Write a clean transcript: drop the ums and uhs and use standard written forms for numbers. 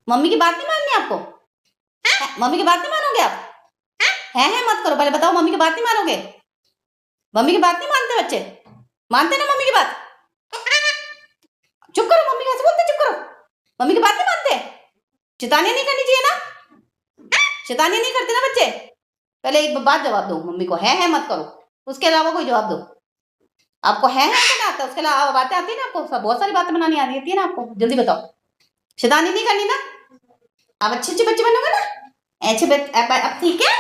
Mummy की बात नहीं माननी आपको? मम्मी की बात नहीं मानोगे आप? है मत करो, पहले बताओ, मम्मी की बात नहीं मानोगे? मम्मी की बात नहीं मानते बच्चे? मानते ना मम्मी की बात? चुप करो, मम्मी कैसे बोलते, चुप करो। मम्मी की बात नहीं मानते? शैतानी नहीं करनी चाहिए ना, शैतानी नहीं करते ना बच्चे। पहले एक बात जवाब दो मम्मी को, है मत करो, उसके अलावा कोई जवाब दो। आपको है करना आता है, उसके अलावा बातें आती है ना आपको, सब बहुत सारी बातें बनानी आती है ना आपको, जल्दी बताओ। शैतानी नहीं करनी ना, आप अच्छे अच्छे बच्चे बनोगे ना, अच्छे अब ठीक है।